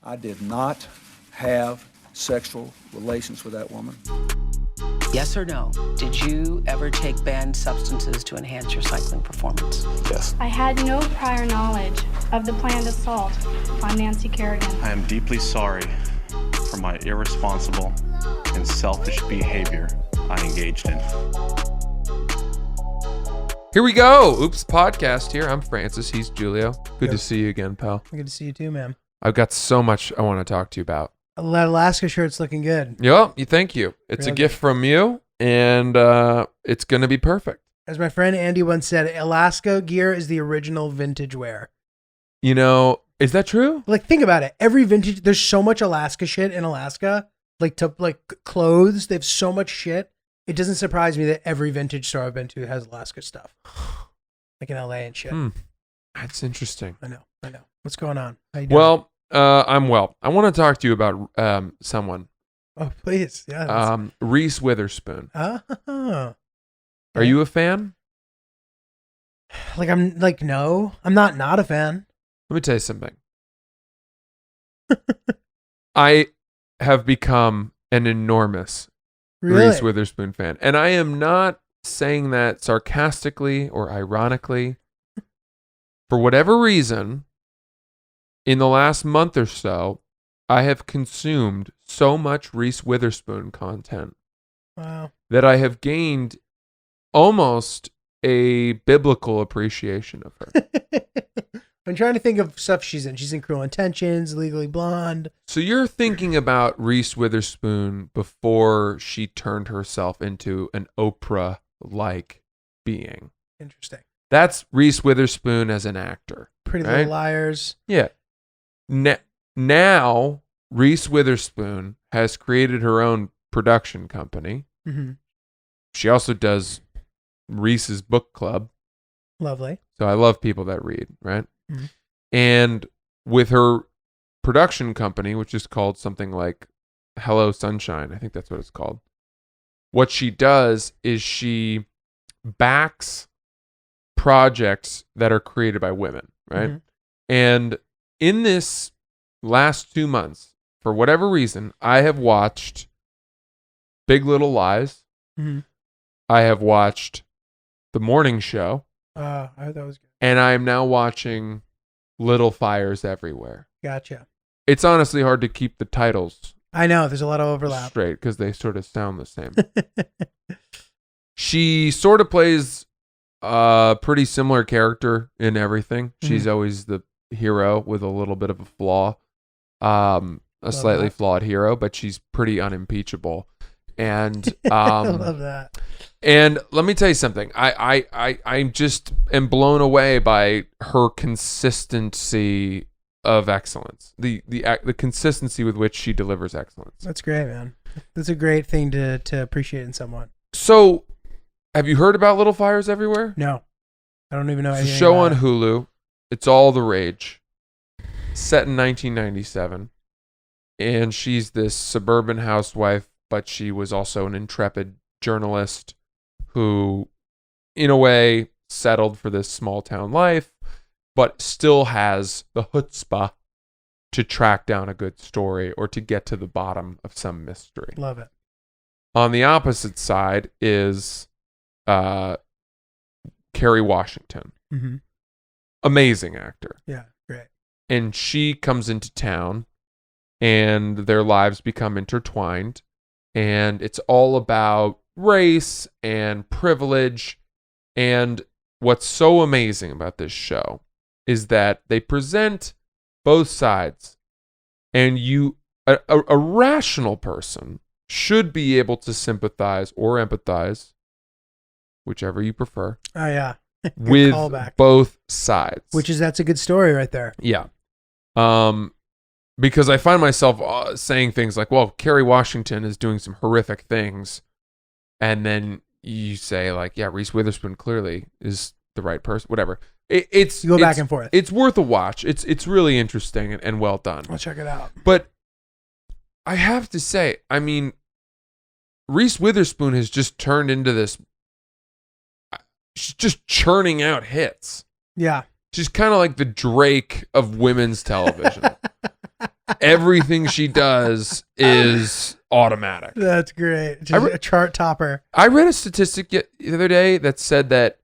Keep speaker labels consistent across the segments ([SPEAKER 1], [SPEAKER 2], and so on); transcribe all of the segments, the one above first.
[SPEAKER 1] I did not have sexual relations with that woman.
[SPEAKER 2] Yes or no? Did you ever take banned substances to enhance your cycling performance?
[SPEAKER 3] Yes.
[SPEAKER 4] I had no prior knowledge of the planned assault on Nancy Kerrigan.
[SPEAKER 3] I am deeply sorry for my irresponsible and selfish behavior I engaged in.
[SPEAKER 5] Here we go. Oops Podcast here. I'm Francis. He's Giulio. Good to see you again, pal.
[SPEAKER 6] Good to see you too, man.
[SPEAKER 5] I've got so much I want to talk to you about.
[SPEAKER 6] That Alaska shirt's looking good.
[SPEAKER 5] Yep. Thank you. It's a gift from you, and it's going to be perfect.
[SPEAKER 6] As my friend Andy once said, Alaska gear is the original vintage wear.
[SPEAKER 5] You know, is that true?
[SPEAKER 6] Like, think about it. Every vintage, there's so much Alaska shit in Alaska. Like clothes, they have so much shit. It doesn't surprise me that every vintage store I've been to has Alaska stuff. Like in LA and shit.
[SPEAKER 5] That's interesting.
[SPEAKER 6] I know. What's going on? How you doing?
[SPEAKER 5] Well, I'm well. I want to talk to you about someone.
[SPEAKER 6] Oh, please. Yeah.
[SPEAKER 5] Reese Witherspoon.
[SPEAKER 6] Oh.
[SPEAKER 5] Are you a fan?
[SPEAKER 6] No. I'm not a fan.
[SPEAKER 5] Let me tell you something. I have become an enormous Reese Witherspoon fan. And I am not saying that sarcastically or ironically. For whatever reason, in the last month or so, I have consumed so much Reese Witherspoon content that I have gained almost a biblical appreciation of her.
[SPEAKER 6] I'm trying to think of stuff she's in. She's in Cruel Intentions, Legally Blonde.
[SPEAKER 5] So you're thinking about Reese Witherspoon before she turned herself into an Oprah-like being.
[SPEAKER 6] Interesting.
[SPEAKER 5] That's Reese Witherspoon as an actor.
[SPEAKER 6] Pretty
[SPEAKER 5] right?
[SPEAKER 6] Little Liars.
[SPEAKER 5] Yeah. Now, Reese Witherspoon has created her own production company.
[SPEAKER 6] Mm-hmm.
[SPEAKER 5] She also does Reese's Book Club.
[SPEAKER 6] Lovely.
[SPEAKER 5] So I love people that read, right?
[SPEAKER 6] Mm-hmm.
[SPEAKER 5] And with her production company, which is called something like Hello Sunshine, I think that's what it's called. What she does is she backs projects that are created by women, right?
[SPEAKER 6] Mm-hmm.
[SPEAKER 5] And in this last 2 months, for whatever reason, I have watched Big Little Lies.
[SPEAKER 6] Mm-hmm.
[SPEAKER 5] I have watched The Morning Show.
[SPEAKER 6] I thought that was good.
[SPEAKER 5] And I am now watching Little Fires Everywhere.
[SPEAKER 6] Gotcha.
[SPEAKER 5] It's honestly hard to keep the titles
[SPEAKER 6] I know. There's a lot of overlap.
[SPEAKER 5] straight because they sort of sound the same. She sort of plays a pretty similar character in everything. She's always the hero with a little bit of a flaw, a slightly flawed hero, but she's pretty unimpeachable. And
[SPEAKER 6] I love that.
[SPEAKER 5] And let me tell you something. I just am blown away by her consistency of excellence. The consistency with which she delivers excellence.
[SPEAKER 6] That's great, man. That's a great thing to appreciate in someone.
[SPEAKER 5] So, have you heard about Little Fires Everywhere?
[SPEAKER 6] No, I don't even know.
[SPEAKER 5] It's a
[SPEAKER 6] anything
[SPEAKER 5] show
[SPEAKER 6] about
[SPEAKER 5] on
[SPEAKER 6] it.
[SPEAKER 5] Hulu. It's all the rage. Set in 1997. And she's this suburban housewife, but she was also an intrepid journalist who, in a way, settled for this small town life, but still has the chutzpah to track down a good story or to get to the bottom of some mystery.
[SPEAKER 6] Love it.
[SPEAKER 5] On the opposite side is Kerry Washington.
[SPEAKER 6] Mm-hmm.
[SPEAKER 5] Amazing actor.
[SPEAKER 6] Yeah, great.
[SPEAKER 5] And she comes into town and their lives become intertwined. And it's all about race and privilege. And what's so amazing about this show is that they present both sides. And a rational person should be able to sympathize or empathize, whichever you prefer,
[SPEAKER 6] Oh yeah. Good
[SPEAKER 5] with
[SPEAKER 6] callback.
[SPEAKER 5] both sides.
[SPEAKER 6] That's a good story right there.
[SPEAKER 5] Yeah. Because I find myself saying things like, well, Kerry Washington is doing some horrific things. And then you say like, yeah, Reese Witherspoon clearly is the right person, whatever. You go
[SPEAKER 6] back and forth.
[SPEAKER 5] It's worth a watch. It's really interesting and well done.
[SPEAKER 6] I'll check it out.
[SPEAKER 5] But I have to say, I mean, Reese Witherspoon has just turned into this, she's just churning out hits.
[SPEAKER 6] Yeah.
[SPEAKER 5] She's kind of like the Drake of women's television. everything she does is automatic.
[SPEAKER 6] That's great. Just a chart topper.
[SPEAKER 5] I read a statistic the other day that said that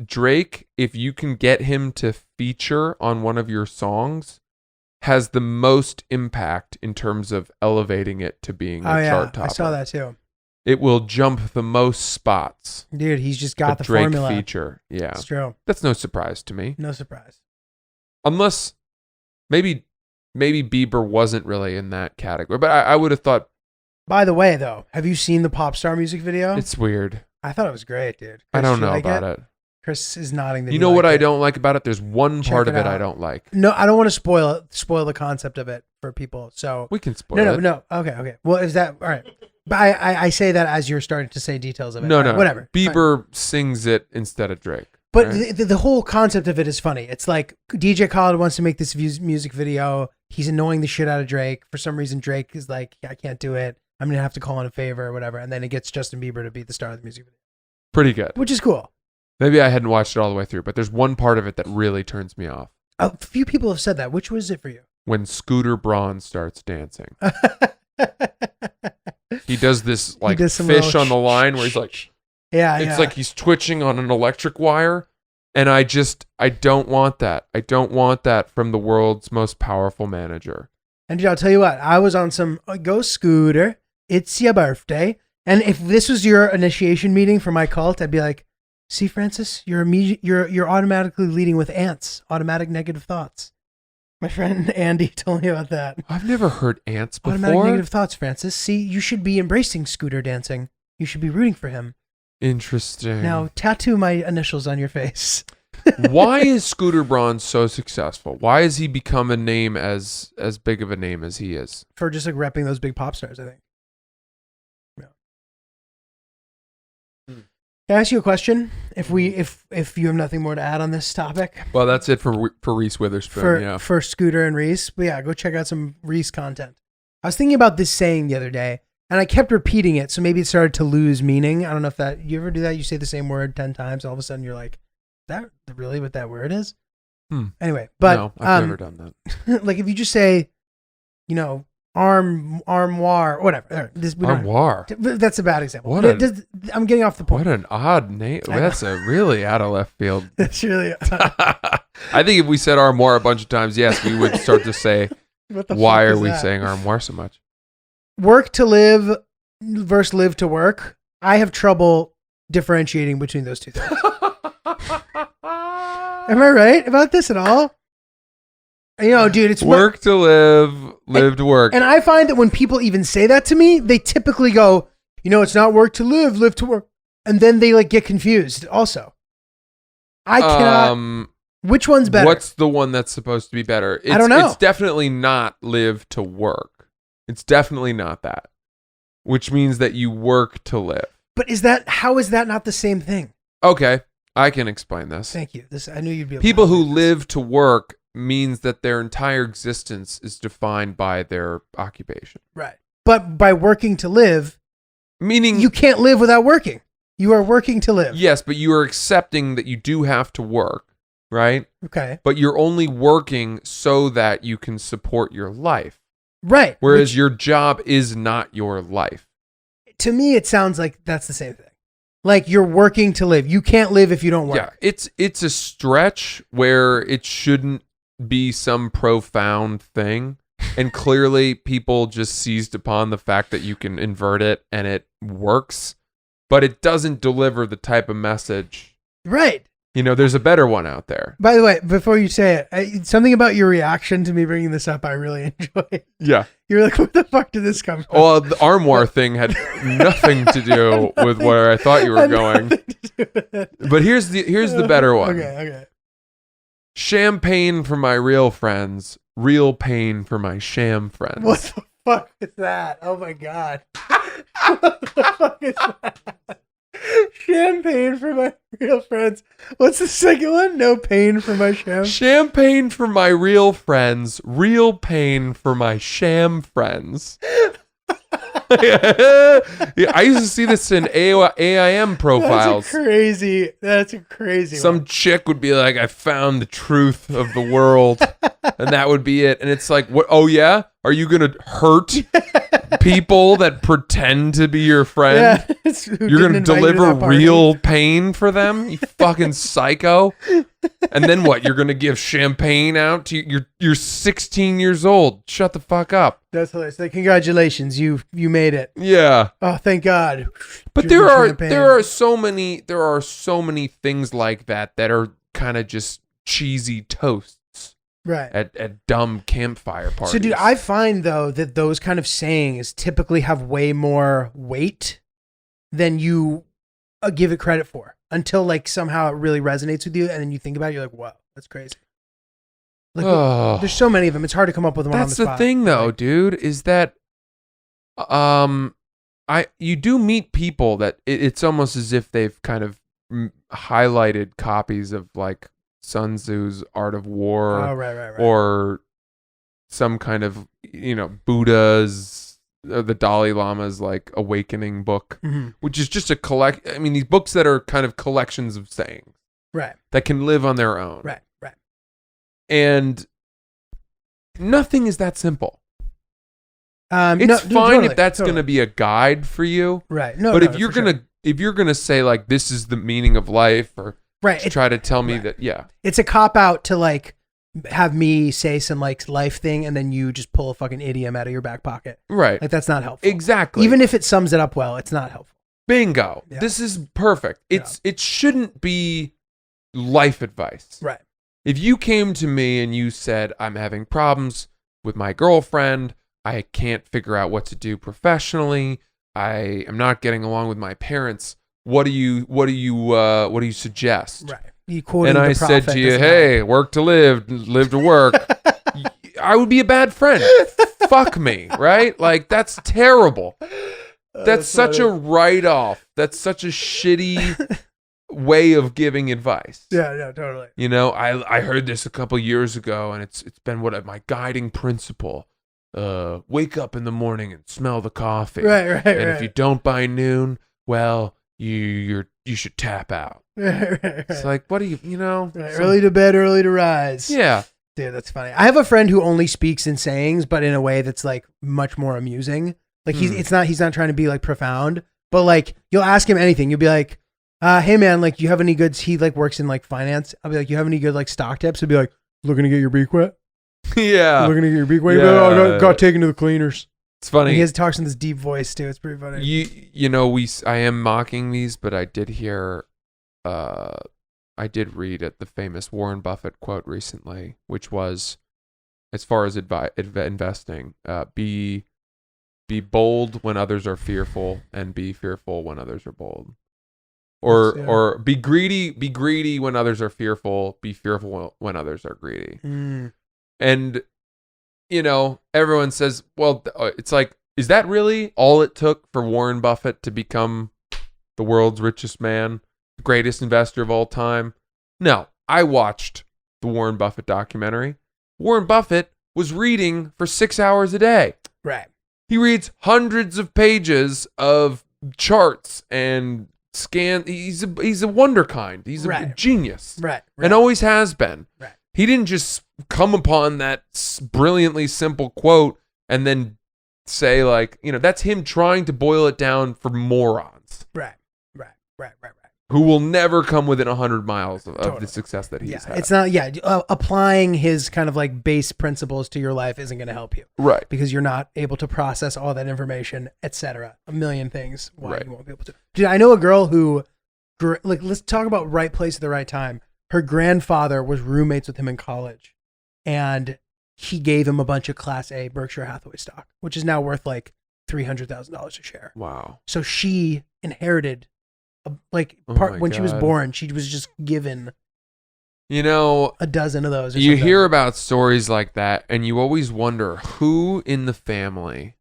[SPEAKER 5] Drake, if you can get him to feature on one of your songs, has the most impact in terms of elevating it to being a chart topper.
[SPEAKER 6] I saw that too.
[SPEAKER 5] It will jump the most spots.
[SPEAKER 6] Dude, he's just got the
[SPEAKER 5] Drake
[SPEAKER 6] formula.
[SPEAKER 5] feature. Yeah.
[SPEAKER 6] It's true.
[SPEAKER 5] That's no surprise to me.
[SPEAKER 6] No surprise.
[SPEAKER 5] Unless maybe Bieber wasn't really in that category. But I would have thought.
[SPEAKER 6] By the way, though, have you seen the pop star music video?
[SPEAKER 5] It's weird.
[SPEAKER 6] I thought it was great, dude.
[SPEAKER 5] I don't know about it.
[SPEAKER 6] Chris is nodding.
[SPEAKER 5] You know what I don't like about it? There's one part of it I don't like.
[SPEAKER 6] No, I don't want to spoil the concept of it for people. So
[SPEAKER 5] we can spoil it.
[SPEAKER 6] No. Okay. Well, is that all right? But I say that as you're starting to say details of it.
[SPEAKER 5] No.
[SPEAKER 6] Whatever.
[SPEAKER 5] Bieber sings it instead of Drake.
[SPEAKER 6] But
[SPEAKER 5] right?
[SPEAKER 6] the whole concept of it is funny. It's like DJ Khaled wants to make this music video. He's annoying the shit out of Drake. For some reason, Drake is like, I can't do it. I'm going to have to call in a favor or whatever. And then it gets Justin Bieber to be the star of the music video.
[SPEAKER 5] Pretty good.
[SPEAKER 6] Which is cool.
[SPEAKER 5] Maybe I hadn't watched it all the way through, but there's one part of it that really turns me off.
[SPEAKER 6] A few people have said that. Which was it for you?
[SPEAKER 5] When Scooter Braun starts dancing. He does this like fish on the line where he's like, it's like he's twitching on an electric wire. And I don't want that. I don't want that from the world's most powerful manager.
[SPEAKER 6] And dude, I'll tell you what, I was on some, go Scooter, it's your birthday. And if this was your initiation meeting for my cult, I'd be like, see, Francis, you're automatically leading with ants, automatic negative thoughts. My friend Andy told me about that.
[SPEAKER 5] I've never heard ants before.
[SPEAKER 6] Automatic negative thoughts, Francis. See, you should be embracing Scooter dancing. You should be rooting for him.
[SPEAKER 5] Interesting.
[SPEAKER 6] Now, tattoo my initials on your face.
[SPEAKER 5] Why is Scooter Braun so successful? Why has he become a name as big of a name as he is?
[SPEAKER 6] For just like repping those big pop stars, I think. Yeah. Can I ask you a question? If you have nothing more to add on this topic.
[SPEAKER 5] Well, that's it for Reese Witherspoon.
[SPEAKER 6] For Scooter and Reese. But yeah, go check out some Reese content. I was thinking about this saying the other day, and I kept repeating it, so maybe it started to lose meaning. I don't know if that you ever do that. You say the same word 10 times, all of a sudden you're like, is that really what that word is? Anyway, but
[SPEAKER 5] no, I've never done
[SPEAKER 6] that. Like if you just say, armoire, whatever.
[SPEAKER 5] Armoire.
[SPEAKER 6] That's a bad example. I'm getting off the point.
[SPEAKER 5] What an odd name. That's a really out of left field.
[SPEAKER 6] That's really.
[SPEAKER 5] I think if we said armoire a bunch of times, yes, we would start to say, why are we saying armoire so much?
[SPEAKER 6] Work to live versus live to work. I have trouble differentiating between those two things. Am I right about this at all? Dude, it's
[SPEAKER 5] work to live to work.
[SPEAKER 6] And I find that when people even say that to me, they typically go, it's not work to live to work. And then they like get confused also. I cannot. Which one's better?
[SPEAKER 5] What's the one that's supposed to be better?
[SPEAKER 6] I don't know.
[SPEAKER 5] It's definitely not live to work. It's definitely not that. Which means that you work to live.
[SPEAKER 6] But how is that not the same thing?
[SPEAKER 5] Okay, I can explain this.
[SPEAKER 6] Thank you. I knew you'd be able
[SPEAKER 5] People
[SPEAKER 6] to
[SPEAKER 5] who live to work means that their entire existence is defined by their occupation.
[SPEAKER 6] Right. But by working to live,
[SPEAKER 5] meaning
[SPEAKER 6] you can't live without working. You are working to live.
[SPEAKER 5] Yes, but you are accepting that you do have to work, right?
[SPEAKER 6] Okay.
[SPEAKER 5] But you're only working so that you can support your life.
[SPEAKER 6] Right.
[SPEAKER 5] Whereas your job is not your life.
[SPEAKER 6] To me, it sounds like that's the same thing. Like you're working to live. You can't live if you don't work.
[SPEAKER 5] Yeah, it's a stretch where it shouldn't be some profound thing. And clearly people just seized upon the fact that you can invert it and it works, but it doesn't deliver the type of message.
[SPEAKER 6] Right.
[SPEAKER 5] There's a better one out there.
[SPEAKER 6] By the way, before you say it, something about your reaction to me bringing this up, I really enjoyed.
[SPEAKER 5] Yeah.
[SPEAKER 6] You're like, where the fuck did this come from?
[SPEAKER 5] Well, the armoire thing had nothing to do with where I thought you were going. But here's the better one.
[SPEAKER 6] Okay.
[SPEAKER 5] Champagne for my real friends, real pain for my sham friends.
[SPEAKER 6] What the fuck is that? Oh my God. What the fuck is that? Champagne for my real friends. What's the second one? No pain for my sham.
[SPEAKER 5] Champagne for my real friends, real pain for my sham friends. Yeah, I used to see this in AIM profiles.
[SPEAKER 6] That's a crazy
[SPEAKER 5] Some
[SPEAKER 6] one.
[SPEAKER 5] chick would be like, I found the truth of the world. And that would be it. And it's like, what? Oh, yeah? Are you going to hurt people that pretend to be your friend?
[SPEAKER 6] Yeah,
[SPEAKER 5] You're going to deliver real pain for them? You fucking psycho. And then what? You're going to give champagne out to you're 16 years old. Shut the fuck up.
[SPEAKER 6] That's hilarious. Like, congratulations, you made it.
[SPEAKER 5] Yeah.
[SPEAKER 6] Oh, thank God.
[SPEAKER 5] But there are so many things like that are kind of just cheesy toasts.
[SPEAKER 6] Right.
[SPEAKER 5] At dumb campfire parties.
[SPEAKER 6] So, dude, I find, though, that those kind of sayings typically have way more weight than you give it credit for until, like, somehow it really resonates with you. And then you think about it, you're like, wow, that's crazy. Like, there's so many of them. It's hard to come up with one on the spot.
[SPEAKER 5] That's the thing, though, dude, is that you do meet people that it's almost as if they've kind of highlighted copies of, like, Sun Tzu's Art of War,
[SPEAKER 6] right.
[SPEAKER 5] or some kind of, Buddha's, the Dalai Lama's, like, awakening book, which is just these books that are kind of collections of sayings,
[SPEAKER 6] right,
[SPEAKER 5] that can live on their own,
[SPEAKER 6] right.
[SPEAKER 5] And nothing is that simple.
[SPEAKER 6] It's
[SPEAKER 5] fine if that's going to be a guide for you,
[SPEAKER 6] right?
[SPEAKER 5] But if you're gonna say, like, this is the meaning of life, or try to tell me that,
[SPEAKER 6] it's a cop out to, like, have me say some, like, life thing and then you just pull a fucking idiom out of your back pocket,
[SPEAKER 5] right?
[SPEAKER 6] Like, that's not helpful.
[SPEAKER 5] Exactly.
[SPEAKER 6] Even if it sums it up well, it's not helpful.
[SPEAKER 5] Bingo.
[SPEAKER 6] Yeah.
[SPEAKER 5] This is perfect. It shouldn't be life advice,
[SPEAKER 6] right?
[SPEAKER 5] If you came to me and you said, I'm having problems with my girlfriend, I can't figure out what to do professionally, I am not getting along with my parents, what do you suggest?
[SPEAKER 6] Right. You quoting
[SPEAKER 5] and I said to you, hey, work to live to work. I would be a bad friend. Fuck me, right? Like, that's terrible. That's such a write-off. That's such a shitty way of giving advice.
[SPEAKER 6] Yeah, totally.
[SPEAKER 5] I heard this a couple years ago, and it's been my guiding principle. Wake up in the morning and smell the coffee.
[SPEAKER 6] Right.
[SPEAKER 5] And if you don't by noon, well, you should tap out.
[SPEAKER 6] Right.
[SPEAKER 5] It's like, what do you
[SPEAKER 6] Right. Early to bed, early to rise.
[SPEAKER 5] Yeah.
[SPEAKER 6] Dude, that's funny. I have a friend who only speaks in sayings, but in a way that's, like, much more amusing. Like, he's not trying to be, like, profound, but, like, you'll ask him anything. You'll be like, hey man, like, you have any good, he, like, works in, like, finance. I'll be like, you have any good, like, stock tips? He'll be like, looking to get your beak wet?
[SPEAKER 5] Yeah.
[SPEAKER 6] Looking to get your beak wet?
[SPEAKER 5] Yeah.
[SPEAKER 6] Oh, got taken to the cleaners.
[SPEAKER 5] It's funny.
[SPEAKER 6] And he talks in this deep voice too. It's pretty funny.
[SPEAKER 5] I am mocking these, but I did hear, I did read the famous Warren Buffett quote recently, which was, as far as investing, be bold when others are fearful, and be fearful when others are bold. Or be greedy when others are fearful, be fearful when others are greedy. And everyone says, well, it's like, is that really all it took for Warren Buffett to become the world's richest man, the greatest investor of all time? No, I watched the Warren Buffett documentary. Warren Buffett was reading for 6 hours a day.
[SPEAKER 6] Right.
[SPEAKER 5] He reads hundreds of pages of charts and he's a wonderkind. He's a genius.
[SPEAKER 6] Right.
[SPEAKER 5] And always has been.
[SPEAKER 6] Right.
[SPEAKER 5] He didn't just come upon that brilliantly simple quote and then say, like, that's him trying to boil it down for morons.
[SPEAKER 6] Right.
[SPEAKER 5] Who will never come within 100 miles of the success that he's had.
[SPEAKER 6] It's not, applying his kind of, like, base principles to your life isn't going to help you.
[SPEAKER 5] Right.
[SPEAKER 6] Because you're not able to process all that information, etc. A million things why
[SPEAKER 5] Right.
[SPEAKER 6] you won't be able to. Dude, I know a girl who, like, let's talk about right place at the right time. Her grandfather was roommates with him in college, and he gave him a bunch of Class A Berkshire Hathaway stock, which is now worth, like, $300,000 a share.
[SPEAKER 5] Wow.
[SPEAKER 6] So she inherited, when she was born, she was just given a dozen of those.
[SPEAKER 5] You hear about stories like that, and you always wonder who in the family,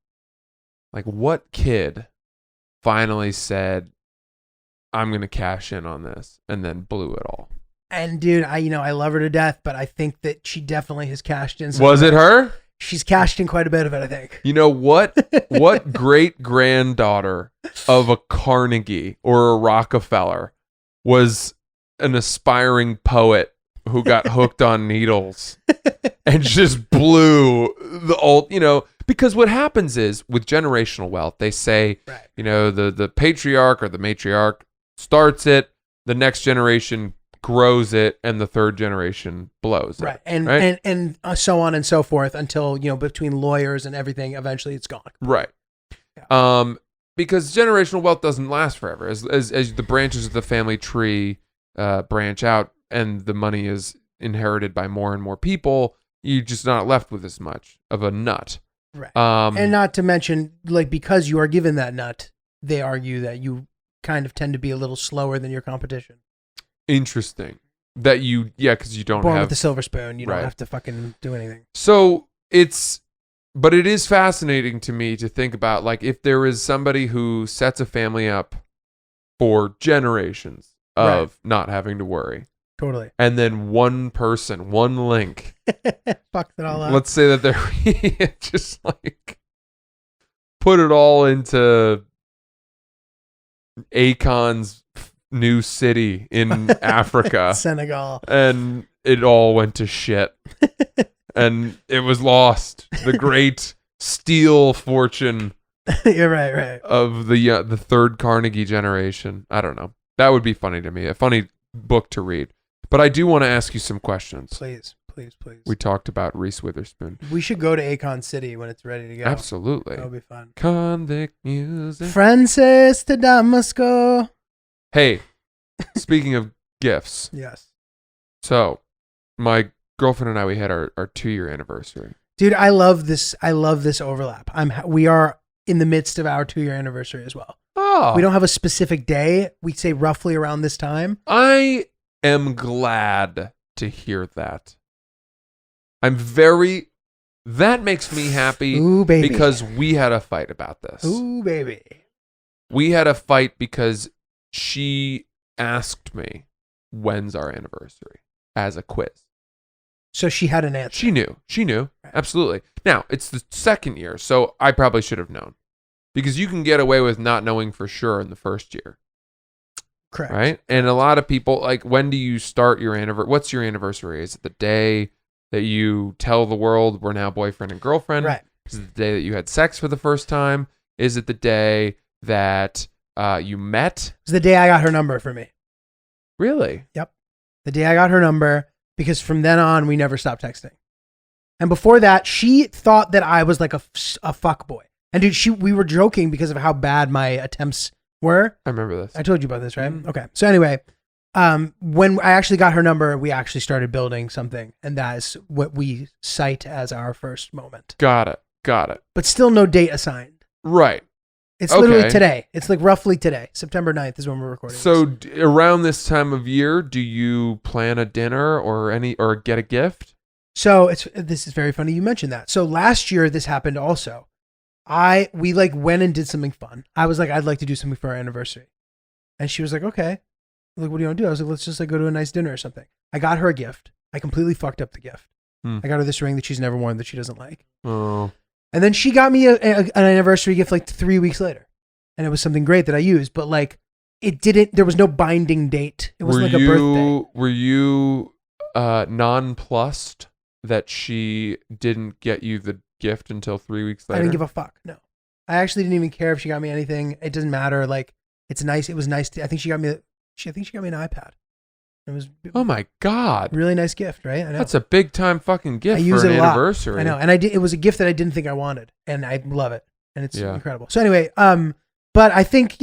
[SPEAKER 5] like, what kid finally said, I'm going to cash in on this, and then blew it all.
[SPEAKER 6] And dude, I love her to death, but I think that she definitely has cashed in.
[SPEAKER 5] Was it her?
[SPEAKER 6] She's cashed in quite a bit of it, I think.
[SPEAKER 5] You know what? What great granddaughter of a Carnegie or a Rockefeller was an aspiring poet who got hooked on needles and just blew the old, because what happens is with generational wealth, they say,
[SPEAKER 6] Right.
[SPEAKER 5] The patriarch or the matriarch starts it, the next generation grows it, and the third generation blows it.
[SPEAKER 6] Right. And
[SPEAKER 5] right?
[SPEAKER 6] and so on and so forth until, between lawyers and everything, eventually it's gone.
[SPEAKER 5] Right.
[SPEAKER 6] Yeah.
[SPEAKER 5] Because generational wealth doesn't last forever. As the branches of the family tree branch out and the money is inherited by more and more people, you're just not left with as much of a nut.
[SPEAKER 6] Right. And not to mention, because you are given that nut, they argue that you kind of tend to be a little slower than your competition.
[SPEAKER 5] Interesting. That because you don't
[SPEAKER 6] Born
[SPEAKER 5] have
[SPEAKER 6] with the silver spoon, you
[SPEAKER 5] Right.
[SPEAKER 6] don't have to fucking do anything.
[SPEAKER 5] So but it is fascinating to me to think about, if there is somebody who sets a family up for generations of not having to worry,
[SPEAKER 6] Totally.
[SPEAKER 5] and then one person, one link,
[SPEAKER 6] Fucked it all up.
[SPEAKER 5] let's say that they're just put it all into Akon's new city in Africa,
[SPEAKER 6] Senegal.
[SPEAKER 5] and it all went to shit. And it was lost. The great steel fortune
[SPEAKER 6] You're right.
[SPEAKER 5] of the third Carnegie generation. I don't know. That would be funny to me. A funny book to read. But I do want to ask you some questions.
[SPEAKER 6] Please.
[SPEAKER 5] We talked about Reese Witherspoon.
[SPEAKER 6] We should go to Akon City when it's ready to go.
[SPEAKER 5] Absolutely.
[SPEAKER 6] That'll be fun.
[SPEAKER 5] Convict music.
[SPEAKER 6] Francis to Damasco.
[SPEAKER 5] Hey, speaking of gifts.
[SPEAKER 6] Yes.
[SPEAKER 5] So, my girlfriend and I, we had our 2-year anniversary.
[SPEAKER 6] Dude, I love this overlap. We are in the midst of our 2-year anniversary as well.
[SPEAKER 5] Oh.
[SPEAKER 6] We don't have a specific day. We say roughly around this time.
[SPEAKER 5] I am glad to hear that. That makes me happy.
[SPEAKER 6] Ooh, baby.
[SPEAKER 5] Because we had a fight about this.
[SPEAKER 6] Ooh, baby.
[SPEAKER 5] We had a fight because she asked me, when's our anniversary, as a quiz.
[SPEAKER 6] So she had an answer.
[SPEAKER 5] She knew. Absolutely. Now, it's the 2nd year, so I probably should have known. Because you can get away with not knowing for sure in the 1st year.
[SPEAKER 6] Correct.
[SPEAKER 5] Right? And a lot of people, when do you start your anniversary? What's your anniversary? Is it the day that you tell the world we're now boyfriend and girlfriend?
[SPEAKER 6] Right.
[SPEAKER 5] Is it the day that you had sex for the first time? Is it the day that you met?
[SPEAKER 6] It's the day I got her number for me.
[SPEAKER 5] Really?
[SPEAKER 6] Yep. The day I got her number, because from then on, we never stopped texting. And before that, she thought that I was like a fuck boy. And dude, we were joking because of how bad my attempts were.
[SPEAKER 5] I remember this.
[SPEAKER 6] I told you about this, right? Okay. So anyway, when I actually got her number, we actually started building something. And that is what we cite as our first moment.
[SPEAKER 5] Got it.
[SPEAKER 6] But still no date assigned.
[SPEAKER 5] Right.
[SPEAKER 6] It's literally today. It's roughly today. September 9th is when we're recording.
[SPEAKER 5] So
[SPEAKER 6] this.
[SPEAKER 5] Around this time of year, do you plan a dinner or get a gift?
[SPEAKER 6] So this is very funny you mentioned that. So last year this happened also. We went and did something fun. I was like, I'd like to do something for our anniversary. And she was like, okay. Like, what do you want to do? I was like, let's just go to a nice dinner or something. I got her a gift. I completely fucked up the gift. I got her this ring that she's never worn that she doesn't like.
[SPEAKER 5] Oh.
[SPEAKER 6] And then she got me an anniversary gift 3 weeks later. And it was something great that I used, but there was no binding date. It wasn't a birthday.
[SPEAKER 5] Were you nonplussed that she didn't get you the gift until 3 weeks later?
[SPEAKER 6] I didn't give a fuck. No. I actually didn't even care if she got me anything. It doesn't matter. It's nice. It was nice. I think she got me an iPad. It was
[SPEAKER 5] oh my God.
[SPEAKER 6] Really nice gift, right? I know.
[SPEAKER 5] That's a big time fucking gift
[SPEAKER 6] I use
[SPEAKER 5] for an
[SPEAKER 6] it a lot.
[SPEAKER 5] anniversary.
[SPEAKER 6] I know. And it was a gift that I didn't think I wanted. And I love it. And it's incredible. So anyway, but I think,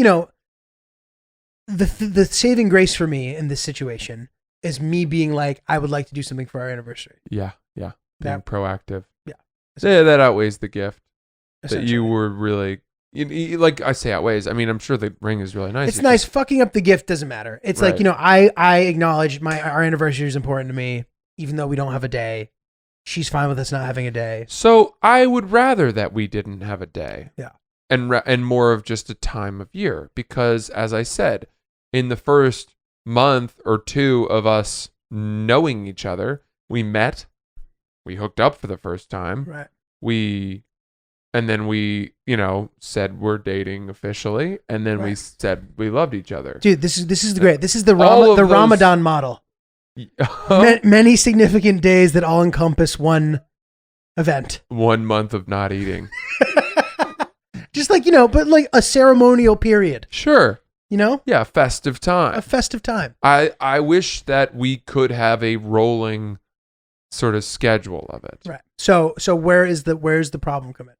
[SPEAKER 6] the saving grace for me in this situation is me being like, I would like to do something for our anniversary.
[SPEAKER 5] Yeah. Being proactive.
[SPEAKER 6] Yeah.
[SPEAKER 5] Yeah, that outweighs the gift. That
[SPEAKER 6] Essentially.
[SPEAKER 5] you were really, like I say outweighs. I mean, I'm sure the ring is really nice.
[SPEAKER 6] It's nice. Fucking up the gift doesn't matter. It's
[SPEAKER 5] Right.
[SPEAKER 6] I acknowledge our anniversary is important to me, even though we don't have a day. She's fine with us not having a day.
[SPEAKER 5] So I would rather that we didn't have a day.
[SPEAKER 6] Yeah.
[SPEAKER 5] And more of just a time of year. Because as I said, in the first month or two of us knowing each other, we met, we hooked up for the first time.
[SPEAKER 6] Right.
[SPEAKER 5] and then we, said we're dating officially, and then we said we loved each other.
[SPEAKER 6] Dude, this is great. This is the
[SPEAKER 5] All of those-
[SPEAKER 6] Ramadan model. Many significant days that all encompass one event.
[SPEAKER 5] 1 month of not eating.
[SPEAKER 6] Just like, but like a ceremonial period,
[SPEAKER 5] Sure.
[SPEAKER 6] Yeah,
[SPEAKER 5] Festive time.
[SPEAKER 6] a festive time.
[SPEAKER 5] I wish that we could have a rolling sort of schedule of it.
[SPEAKER 6] Right. So where's the problem come in?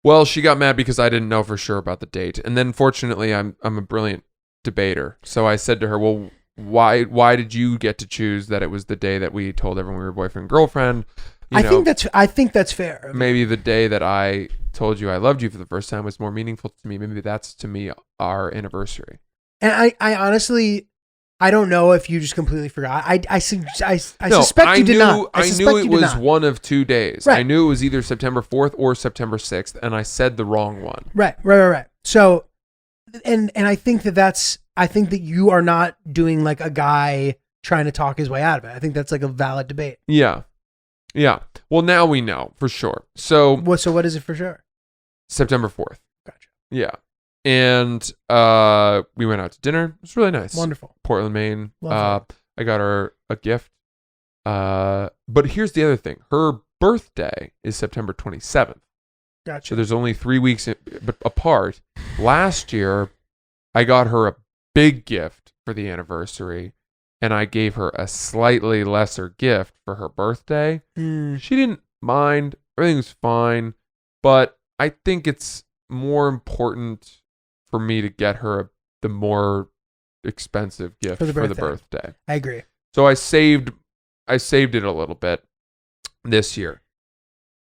[SPEAKER 5] Well, she got mad because I didn't know for sure about the date. And then fortunately I'm a brilliant debater. So I said to her, well, why did you get to choose that it was the day that we told everyone we were boyfriend and girlfriend?
[SPEAKER 6] I think that's fair.
[SPEAKER 5] Maybe the day that I told you I loved you for the first time was more meaningful to me. Maybe that's to me our anniversary.
[SPEAKER 6] And I honestly, I don't know if you just completely forgot. I
[SPEAKER 5] No,
[SPEAKER 6] suspect you did not.
[SPEAKER 5] I knew it was one of 2 days.
[SPEAKER 6] Right.
[SPEAKER 5] I knew it was either September 4th or September 6th, and I said the wrong one.
[SPEAKER 6] Right. So, and I think that you are not doing like a guy trying to talk his way out of it. I think that's like a valid debate.
[SPEAKER 5] Yeah. Well, now we know for sure. So
[SPEAKER 6] What is it for sure?
[SPEAKER 5] September 4th.
[SPEAKER 6] Gotcha.
[SPEAKER 5] Yeah. And we went out to dinner. It was really nice.
[SPEAKER 6] Wonderful.
[SPEAKER 5] Portland, Maine.
[SPEAKER 6] Lovely.
[SPEAKER 5] I got her a gift. But here's the other thing. Her birthday is September 27th.
[SPEAKER 6] Gotcha.
[SPEAKER 5] So there's only 3 weeks apart. Last year, I got her a big gift for the anniversary, and I gave her a slightly lesser gift for her birthday. She didn't mind. Everything was fine. But I think it's more important for me to get her the more expensive gift for the birthday.
[SPEAKER 6] I agree.
[SPEAKER 5] So I saved it a little bit this year.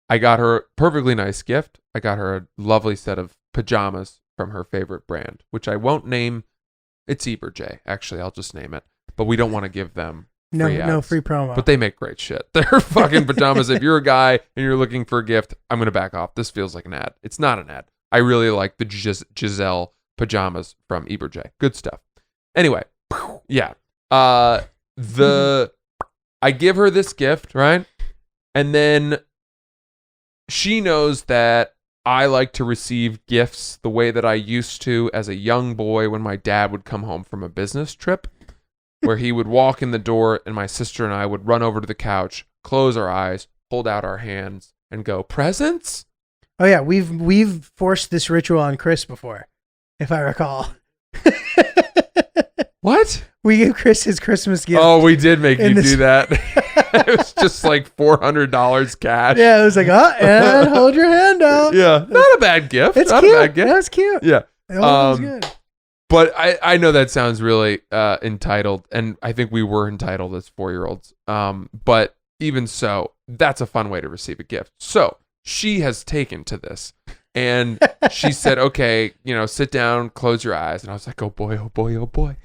[SPEAKER 5] I got her a perfectly nice gift. I got her a lovely set of pajamas from her favorite brand, which I won't name. It's Eberjay. Actually, I'll just name it. But we don't want to give them free ads.
[SPEAKER 6] No free promo.
[SPEAKER 5] But they make great shit. They're fucking pajamas. If you're a guy and you're looking for a gift, I'm going to back off. This feels like an ad. It's not an ad. I really like the Giselle pajamas from Eberjay. Good stuff. Anyway, yeah. I give her this gift, right? And then she knows that I like to receive gifts the way that I used to as a young boy when my dad would come home from a business trip, where he would walk in the door and my sister and I would run over to the couch, close our eyes, hold out our hands, and go, presents?
[SPEAKER 6] Oh yeah, we've forced this ritual on Chris before, if I recall.
[SPEAKER 5] What?
[SPEAKER 6] We gave Chris his Christmas gift.
[SPEAKER 5] Oh, we did make you
[SPEAKER 6] this-
[SPEAKER 5] do that. It was just like $400 cash.
[SPEAKER 6] Yeah, it was like, and hold your hand out.
[SPEAKER 5] Yeah, not a bad gift.
[SPEAKER 6] It's
[SPEAKER 5] not
[SPEAKER 6] cute.
[SPEAKER 5] a bad gift.
[SPEAKER 6] That's cute.
[SPEAKER 5] Yeah.
[SPEAKER 6] It was good.
[SPEAKER 5] But I know that sounds really entitled, and I think we were entitled as 4-year-olds. But even so, that's a fun way to receive a gift. So she has taken to this, and she said, okay, sit down, close your eyes. And I was like, oh boy, oh boy, oh boy.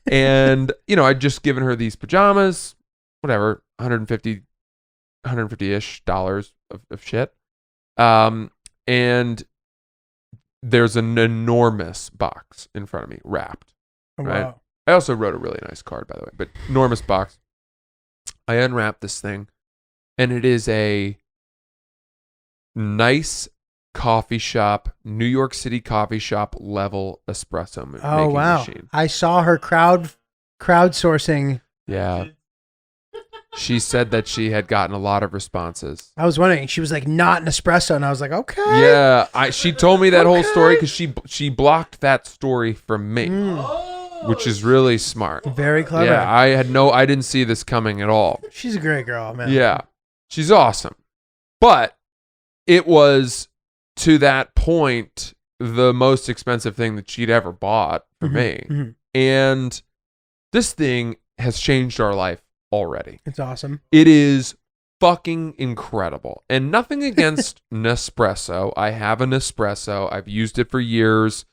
[SPEAKER 5] And, I'd just given her these pajamas, whatever, $150-ish of shit. And there's an enormous box in front of me, wrapped.
[SPEAKER 6] Oh,
[SPEAKER 5] right?
[SPEAKER 6] wow.
[SPEAKER 5] I also wrote a really nice card, by the way, but enormous box. I unwrap this thing, and it is a nice coffee shop, New York City coffee shop level espresso making machine.
[SPEAKER 6] I saw her crowdsourcing.
[SPEAKER 5] Yeah. She said that she had gotten a lot of responses.
[SPEAKER 6] I was wondering. She was like, not an espresso, and I was like, okay.
[SPEAKER 5] Yeah, she told me that whole story because she blocked that story from me, which is really smart.
[SPEAKER 6] Very clever.
[SPEAKER 5] Yeah, I didn't see this coming at all.
[SPEAKER 6] She's a great girl, man.
[SPEAKER 5] Yeah, she's awesome. But it was, to that point, the most expensive thing that she'd ever bought for me.
[SPEAKER 6] Mm-hmm.
[SPEAKER 5] And this thing has changed our life already.
[SPEAKER 6] It's awesome.
[SPEAKER 5] It is fucking incredible. And nothing against Nespresso. I have a Nespresso. I've used it for years.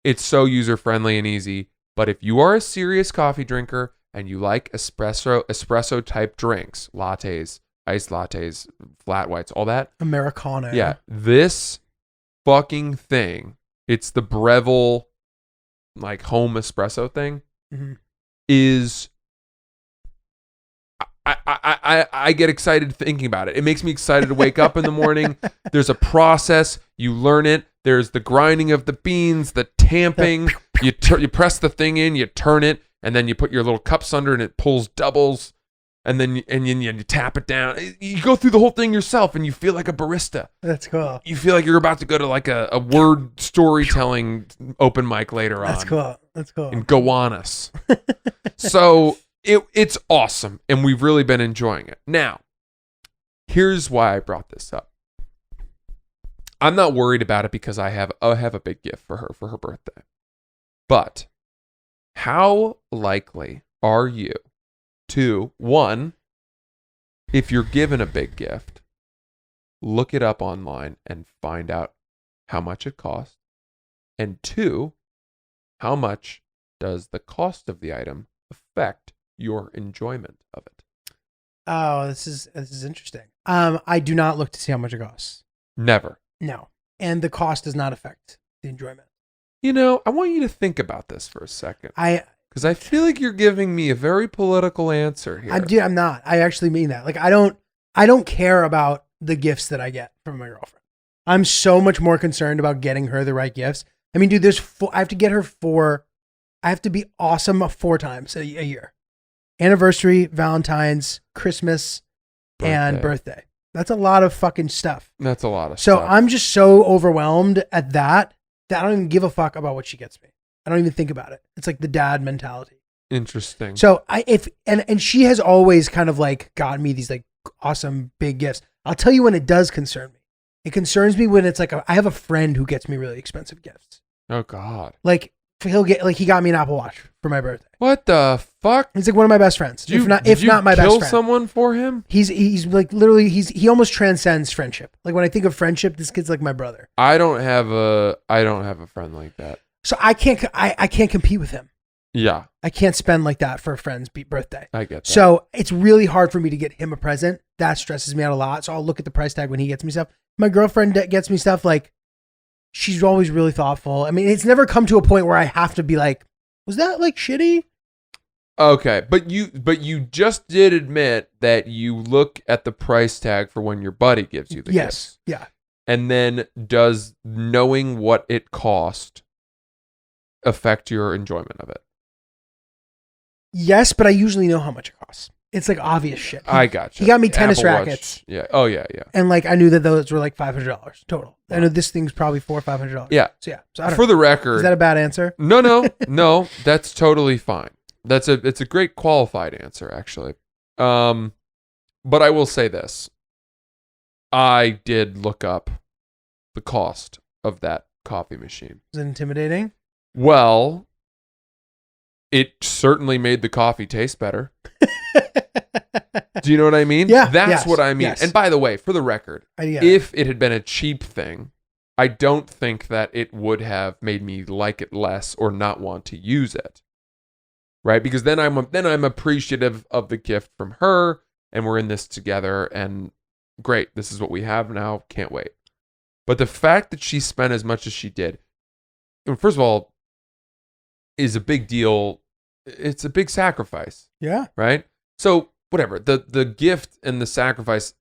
[SPEAKER 5] It's so user-friendly and easy. But if you are a serious coffee drinker and you like espresso type drinks, lattes, iced lattes, flat whites, all that.
[SPEAKER 6] Americano.
[SPEAKER 5] Yeah. This fucking thing, it's the Breville like home espresso thing,
[SPEAKER 6] Mm-hmm.
[SPEAKER 5] is I get excited thinking about it. It makes me excited to wake up in the morning. There's a process. You learn it. There's the grinding of the beans, the tamping. You press the thing in, you turn it, and then you put your little cups under, and it pulls doubles. And then you tap it down. You go through the whole thing yourself, and you feel like a barista.
[SPEAKER 6] That's cool.
[SPEAKER 5] You feel like you're about to go to like a word storytelling open mic later on.
[SPEAKER 6] That's cool. That's cool.
[SPEAKER 5] In Gowanus. So it's awesome, and we've really been enjoying it. Now, here's why I brought this up. I'm not worried about it because I have a big gift for her birthday. But how likely are you to, one, if you're given a big gift, look it up online and find out how much it costs? And two, how much does the cost of the item affect your enjoyment of it?
[SPEAKER 6] Oh, this is interesting. I do not look to see how much it costs.
[SPEAKER 5] Never.
[SPEAKER 6] No. And the cost does not affect the enjoyment.
[SPEAKER 5] You know, I want you to think about this for a second. Because I feel like you're giving me a very political answer here.
[SPEAKER 6] I'm not. I actually mean that. Like, I don't care about the gifts that I get from my girlfriend. I'm so much more concerned about getting her the right gifts. I mean, dude, I have to get her I have to be awesome 4 times a year. Anniversary, Valentine's, Christmas, and birthday. That's a lot of fucking stuff.
[SPEAKER 5] That's a lot of
[SPEAKER 6] stuff.
[SPEAKER 5] So
[SPEAKER 6] I'm just so overwhelmed at that I don't even give a fuck about what she gets me. I don't even think about it. It's like the dad mentality.
[SPEAKER 5] Interesting.
[SPEAKER 6] So and she has always kind of like gotten me these like awesome big gifts. I'll tell you when it does concern me. It concerns me when it's like I have a friend who gets me really expensive gifts.
[SPEAKER 5] Oh God.
[SPEAKER 6] Like he got me an Apple Watch for my birthday.
[SPEAKER 5] What the fuck?
[SPEAKER 6] He's like one of my best friends. If not my best friend.
[SPEAKER 5] Kill someone for him?
[SPEAKER 6] He's like literally he almost transcends friendship. Like when I think of friendship, this kid's like my brother. I don't have a friend like that. So I can't compete with him.
[SPEAKER 5] Yeah.
[SPEAKER 6] I can't spend like that for a friend's birthday.
[SPEAKER 5] I get that.
[SPEAKER 6] So it's really hard for me to get him a present. That stresses me out a lot. So I'll look at the price tag when he gets me stuff. My girlfriend gets me stuff, like she's always really thoughtful. I mean, it's never come to a point where I have to be like, was that like shitty?
[SPEAKER 5] Okay, but you just did admit that you look at the price tag for when your buddy gives you the gifts.
[SPEAKER 6] Yeah.
[SPEAKER 5] And then does knowing what it cost affect your enjoyment of it?
[SPEAKER 6] Yes, but I usually know how much it costs. It's like obvious shit.
[SPEAKER 5] I got you.
[SPEAKER 6] He got me tennis
[SPEAKER 5] Apple
[SPEAKER 6] rackets.
[SPEAKER 5] Watch. Yeah. Oh yeah, yeah.
[SPEAKER 6] And like I knew that those were like $500 total. Wow. I know this thing's probably $400 or $500.
[SPEAKER 5] Yeah.
[SPEAKER 6] So yeah. So I don't
[SPEAKER 5] For
[SPEAKER 6] know.
[SPEAKER 5] the record,
[SPEAKER 6] Is that a bad answer?
[SPEAKER 5] No, that's totally fine. It's a great qualified answer actually. But I will say this. I did look up the cost of that coffee machine.
[SPEAKER 6] Is it intimidating?
[SPEAKER 5] Well, it certainly made the coffee taste better. Do you know what I mean?
[SPEAKER 6] Yeah.
[SPEAKER 5] That's what I mean.
[SPEAKER 6] Yes.
[SPEAKER 5] And by the way, for the record, if it had been a cheap thing, I don't think that it would have made me like it less or not want to use it. Right? Because then I'm appreciative of the gift from her, and we're in this together, and great, this is what we have now, can't wait. But the fact that she spent as much as she did, first of all, is a big deal. It's a big sacrifice.
[SPEAKER 6] Yeah.
[SPEAKER 5] Right? So whatever, the gift and the sacrifice,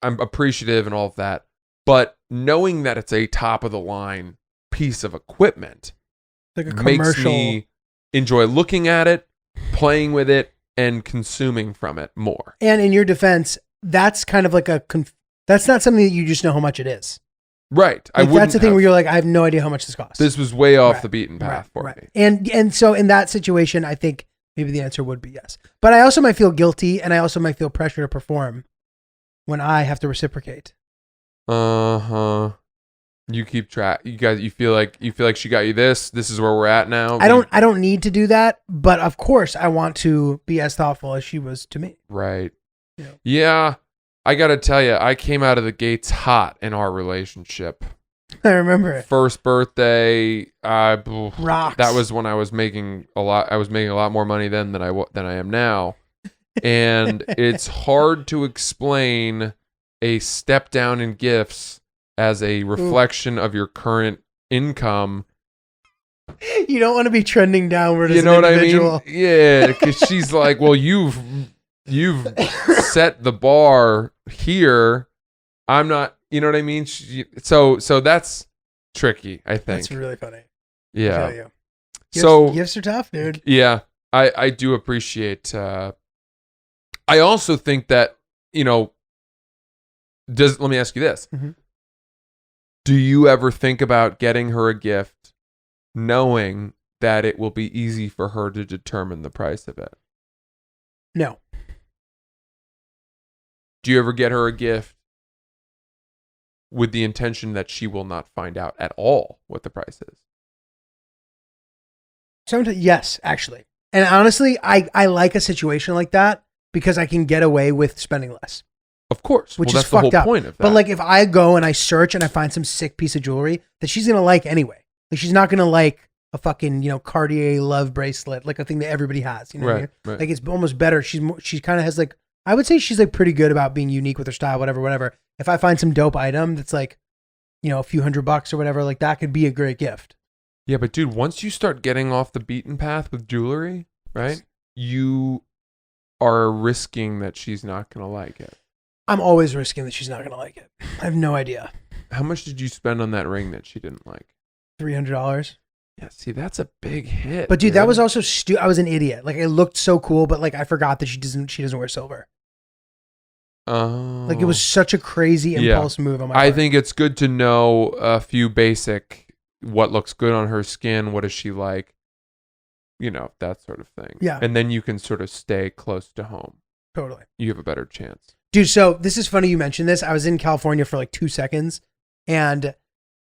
[SPEAKER 5] I'm appreciative and all of that. But knowing that it's a top of the line piece of equipment
[SPEAKER 6] like a
[SPEAKER 5] makes
[SPEAKER 6] commercial.
[SPEAKER 5] me enjoy looking at it, playing with it, and consuming from it more.
[SPEAKER 6] And in your defense, that's kind of like that's not something that you just know how much it is.
[SPEAKER 5] Right.
[SPEAKER 6] Like that's the thing where you're like, I have no idea how much this costs.
[SPEAKER 5] This was way off the beaten path for me.
[SPEAKER 6] And so in that situation, I think maybe the answer would be yes. But I also might feel guilty, and I also might feel pressure to perform when I have to reciprocate.
[SPEAKER 5] Uh-huh. You keep track. You feel like she got you this. This is where we're at now.
[SPEAKER 6] I don't need to do that, but of course I want to be as thoughtful as she was to me.
[SPEAKER 5] Right.
[SPEAKER 6] You know?
[SPEAKER 5] Yeah. I got to tell you, I came out of the gates hot in our relationship.
[SPEAKER 6] I remember it.
[SPEAKER 5] First birthday,
[SPEAKER 6] rocks.
[SPEAKER 5] That was when I was making a lot. I was making a lot more money then than I am now, and it's hard to explain a step down in gifts as a reflection of your current income.
[SPEAKER 6] You don't want to be trending downward as
[SPEAKER 5] an individual.
[SPEAKER 6] You know what I mean?
[SPEAKER 5] Yeah, because she's like, well, you've you've set the bar here. I'm not, you know what I mean? So that's tricky, I think.
[SPEAKER 6] That's really funny.
[SPEAKER 5] Yeah.
[SPEAKER 6] I feel you.
[SPEAKER 5] So
[SPEAKER 6] Gifts are tough, dude.
[SPEAKER 5] yeah, I do appreciate. I also think that, let me ask you this.
[SPEAKER 6] Mhm.
[SPEAKER 5] Do you ever think about getting her a gift knowing that it will be easy for her to determine the price of it?
[SPEAKER 6] No.
[SPEAKER 5] Do you ever get her a gift with the intention that she will not find out at all what the price is?
[SPEAKER 6] Sometimes, yes, actually. And honestly, I like a situation like that because I can get away with spending less.
[SPEAKER 5] Of course.
[SPEAKER 6] Which
[SPEAKER 5] well,
[SPEAKER 6] is
[SPEAKER 5] that's the
[SPEAKER 6] fucked
[SPEAKER 5] whole
[SPEAKER 6] up.
[SPEAKER 5] point of that.
[SPEAKER 6] But like if I go and I search and I find some sick piece of jewelry that she's going to like anyway. Like she's not going to like a fucking, Cartier love bracelet, like a thing that everybody has, you know what I mean?
[SPEAKER 5] Right.
[SPEAKER 6] Like it's almost better. She kind of has like, I would say she's like pretty good about being unique with her style, whatever. If I find some dope item that's like, a few $100 or whatever, like that could be a great gift.
[SPEAKER 5] Yeah, but dude, once you start getting off the beaten path with jewelry, right? You are risking that she's not going to like it.
[SPEAKER 6] I'm always risking that she's not going to like it. I have no idea.
[SPEAKER 5] How much did you spend on that ring that she didn't like?
[SPEAKER 6] $300.
[SPEAKER 5] Yeah, see, that's a big hit.
[SPEAKER 6] But dude, that was also I was an idiot. Like it looked so cool, but like I forgot that she doesn't wear silver.
[SPEAKER 5] Oh.
[SPEAKER 6] Like it was such a crazy impulse move on my part.
[SPEAKER 5] I think it's good to know a few basic, what looks good on her skin, what does she like, that sort of thing.
[SPEAKER 6] Yeah.
[SPEAKER 5] And then you can sort of stay close to home.
[SPEAKER 6] Totally.
[SPEAKER 5] You have a better chance.
[SPEAKER 6] Dude, so this is funny you mentioned this. I was in California for like 2 seconds and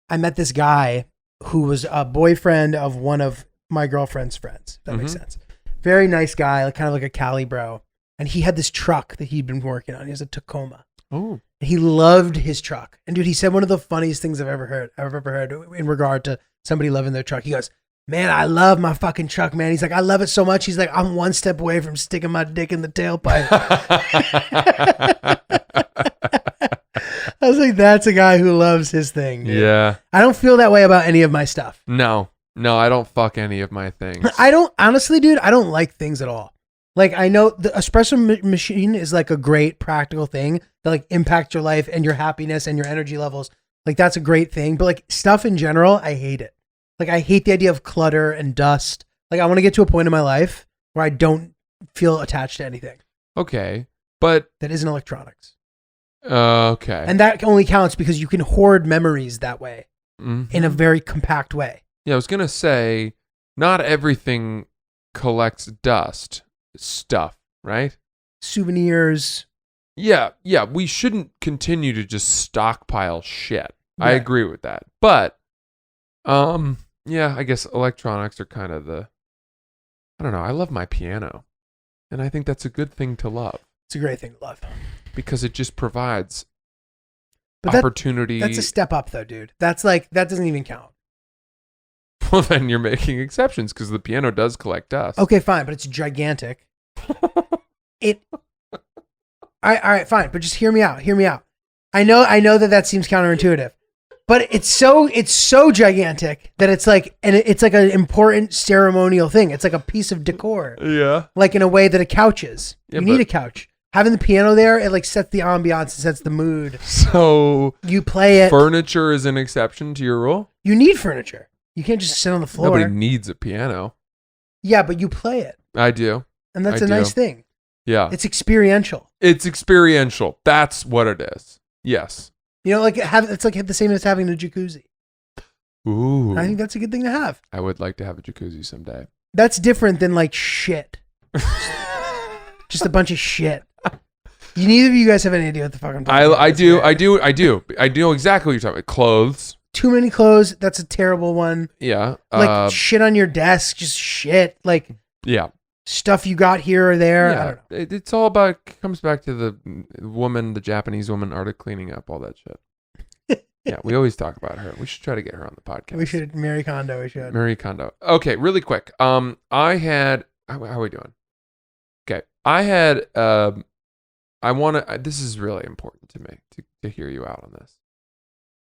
[SPEAKER 6] I met this guy who was a boyfriend of one of my girlfriend's friends. If that makes sense. Very nice guy, like kind of like a Cali bro. And he had this truck that he'd been working on. He has a Tacoma.
[SPEAKER 5] Oh.
[SPEAKER 6] And he loved his truck. And dude, he said one of the funniest things I've ever heard in regard to somebody loving their truck. He goes, "Man, I love my fucking truck, man." He's like, "I love it so much." He's like, "I'm one step away from sticking my dick in the tailpipe." I was like, that's a guy who loves his thing. Dude.
[SPEAKER 5] Yeah.
[SPEAKER 6] I don't feel that way about any of my stuff.
[SPEAKER 5] No, I don't fuck any of my things.
[SPEAKER 6] I don't, honestly, dude, I don't like things at all. Like, I know the espresso machine is like a great practical thing that like impacts your life and your happiness and your energy levels. Like, that's a great thing. But like stuff in general, I hate it. Like, I hate the idea of clutter and dust. Like, I want to get to a point in my life where I don't feel attached to anything.
[SPEAKER 5] Okay. But.
[SPEAKER 6] That isn't electronics.
[SPEAKER 5] Okay.
[SPEAKER 6] And that only counts because you can hoard memories that way in a very compact way.
[SPEAKER 5] Yeah, I was going to say, not everything collects dust stuff, right?
[SPEAKER 6] Souvenirs.
[SPEAKER 5] Yeah, we shouldn't continue to just stockpile shit.
[SPEAKER 6] Right.
[SPEAKER 5] I agree with that. But, yeah, I guess electronics are kind of I don't know, I love my piano. And I think that's a good thing to love.
[SPEAKER 6] It's a great thing to love.
[SPEAKER 5] Because it just provides
[SPEAKER 6] But
[SPEAKER 5] opportunity.
[SPEAKER 6] That's a step up though, dude. That's like, that doesn't even count.
[SPEAKER 5] Well, then you're making exceptions because the piano does collect dust.
[SPEAKER 6] Okay, fine, but it's gigantic. All right, fine, but just hear me out. I know that seems counterintuitive, but it's so gigantic that it's like, and it's like an important ceremonial thing. It's like a piece of decor,
[SPEAKER 5] Yeah.
[SPEAKER 6] like in a way that a couch is.
[SPEAKER 5] Yeah,
[SPEAKER 6] you need a couch. Having the piano there, it like sets the ambiance, it sets the mood.
[SPEAKER 5] So
[SPEAKER 6] You play it.
[SPEAKER 5] furniture is an exception to your rule?
[SPEAKER 6] You need furniture. You can't just sit on the floor.
[SPEAKER 5] Nobody needs a piano.
[SPEAKER 6] Yeah, but you play it,
[SPEAKER 5] I do.
[SPEAKER 6] and that's
[SPEAKER 5] I
[SPEAKER 6] a
[SPEAKER 5] do.
[SPEAKER 6] nice thing.
[SPEAKER 5] Yeah.
[SPEAKER 6] It's experiential.
[SPEAKER 5] It's experiential. That's what it is. Yes.
[SPEAKER 6] You know, like it's like the same as having a jacuzzi.
[SPEAKER 5] Ooh.
[SPEAKER 6] I think that's a good thing to have.
[SPEAKER 5] I would like to have a jacuzzi someday.
[SPEAKER 6] That's different than like shit. Just a bunch of shit. Neither of you guys have any idea what the fuck I'm talking about.
[SPEAKER 5] I do know exactly what you're talking about. Clothes.
[SPEAKER 6] Too many clothes. That's a terrible one.
[SPEAKER 5] Yeah.
[SPEAKER 6] Like shit on your desk. Just shit. Like
[SPEAKER 5] yeah.
[SPEAKER 6] stuff you got here or there. I
[SPEAKER 5] Yeah.
[SPEAKER 6] don't know.
[SPEAKER 5] It's all about, comes back to the Japanese woman art of cleaning up all that shit. Yeah. We always talk about her. We should try to get her on the podcast.
[SPEAKER 6] We should. Mary Kondo. We should.
[SPEAKER 5] Marie Kondo. Okay. Really quick. I had, how are we doing? Okay. I had, this is really important to me to hear you out on this.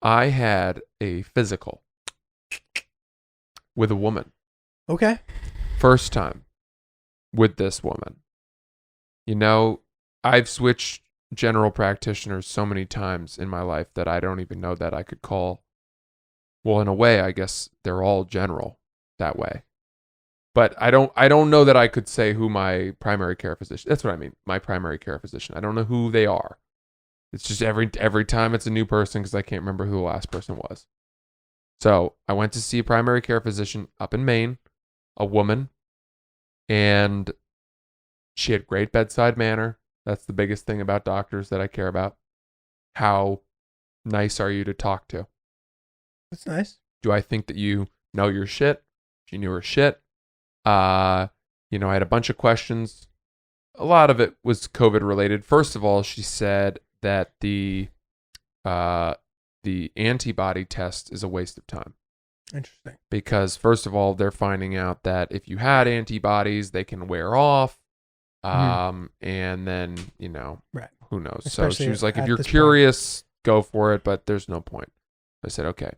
[SPEAKER 5] I had a physical with a woman.
[SPEAKER 6] Okay.
[SPEAKER 5] First time with this woman. You know, I've switched general practitioners so many times in my life that I don't even know that I could call. Well, in a way, I guess they're all general that way. But I don't know that I could say who my primary care physician. That's what I mean. My primary care physician. I don't know who they are. It's just every time it's a new person because I can't remember who the last person was. So I went to see a primary care physician up in Maine, a woman, and she had great bedside manner. That's the biggest thing about doctors that I care about. How nice are you to talk to?
[SPEAKER 6] That's nice.
[SPEAKER 5] Do I think that you know your shit? She knew her shit. I had a bunch of questions. A lot of it was COVID related. First of all, she said that the antibody test is a waste of time.
[SPEAKER 6] Interesting.
[SPEAKER 5] Because first of all, they're finding out that if you had antibodies, they can wear off. And then,
[SPEAKER 6] right.
[SPEAKER 5] Who knows?
[SPEAKER 6] Especially
[SPEAKER 5] so she was like, if
[SPEAKER 6] at
[SPEAKER 5] you're
[SPEAKER 6] this
[SPEAKER 5] curious, go for it, but there's no point. I said, okay.